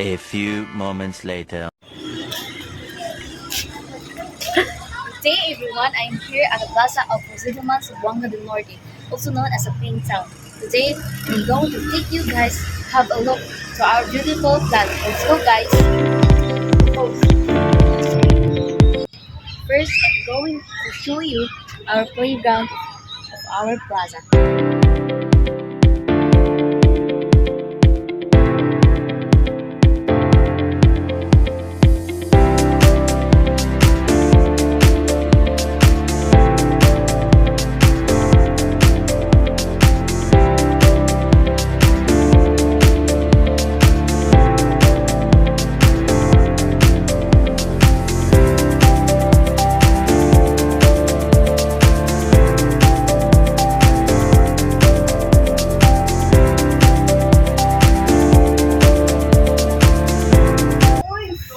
A few moments later. Good day everyone, I am here at the Plaza of Residuman, Zamboanga del Norte, also known as a Pink Town. Today, I'm going to take you guys have a look to our beautiful plaza. Let's go guys! First, I'm going to show you our playground of our plaza.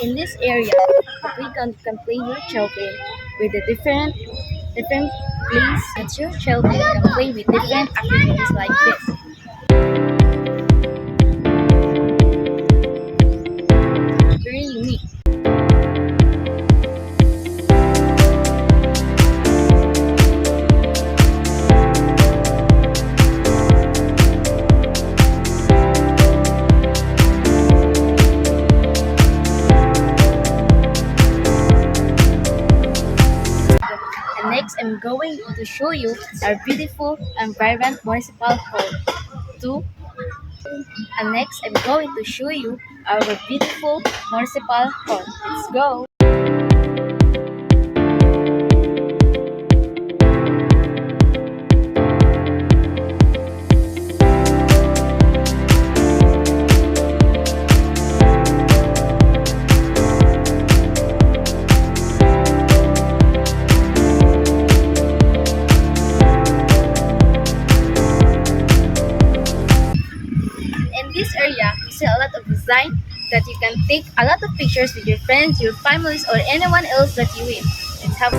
In this area, we can play your children with the different plays that your children can play with different activities like this. Very unique. And next, I'm going to show you our beautiful and vibrant municipal hall. Two. And next, I'm going to show you our beautiful municipal hall. Let's go! In this area, you see a lot of design that you can take a lot of pictures with your friends, your families, or anyone else that you with. Let's have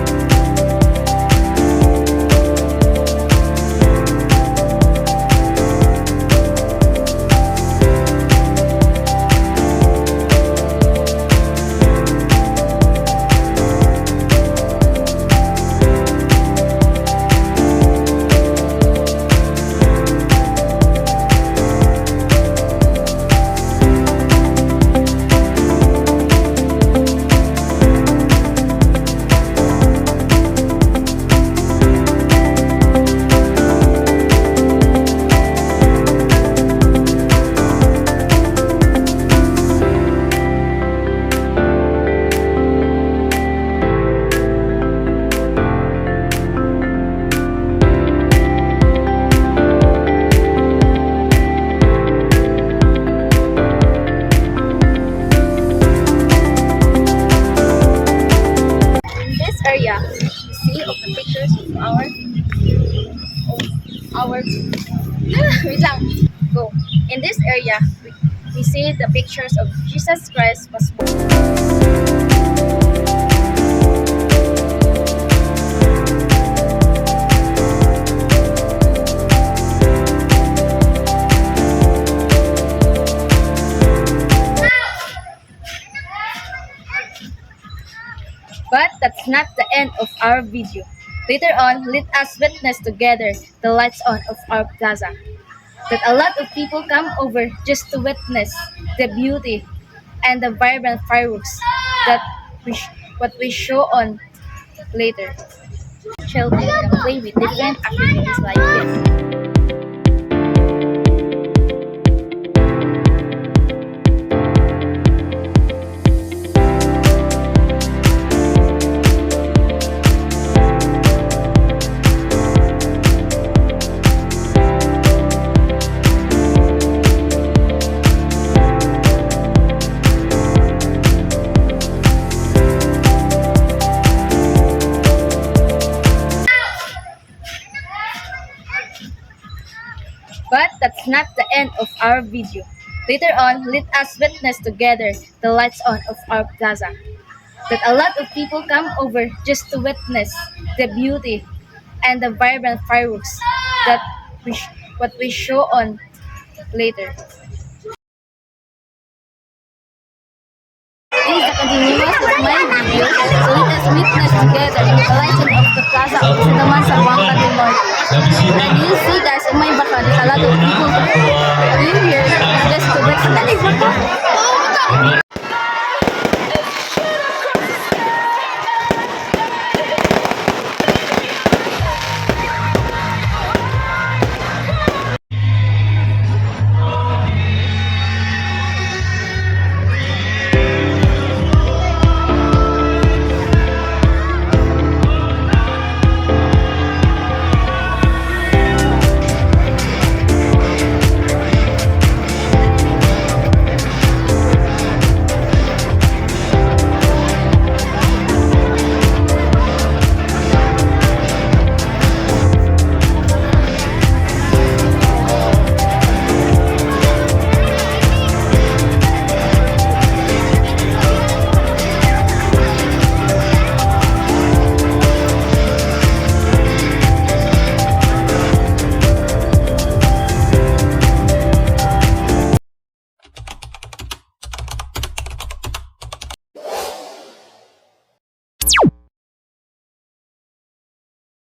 area, you see of the pictures of our wait lang. Go. In this area, we see the pictures of Jesus Christ was born. But that's not the end of our video. Later on, let us witness together the lights on of our plaza. That a lot of people come over just to witness the beauty and the vibrant fireworks that what we show on later. Children can play with different activities like this. But that's not the end of our video. Later on, let us witness together the lights on of our plaza. That a lot of people come over just to witness the beauty and the vibrant fireworks that what we show on later. continuous of my video, so let us witness together the lighting of the plaza of Sitaman sa Huangca del Norte. And you see guys, in my baka, there's a lot of people came here just to witness.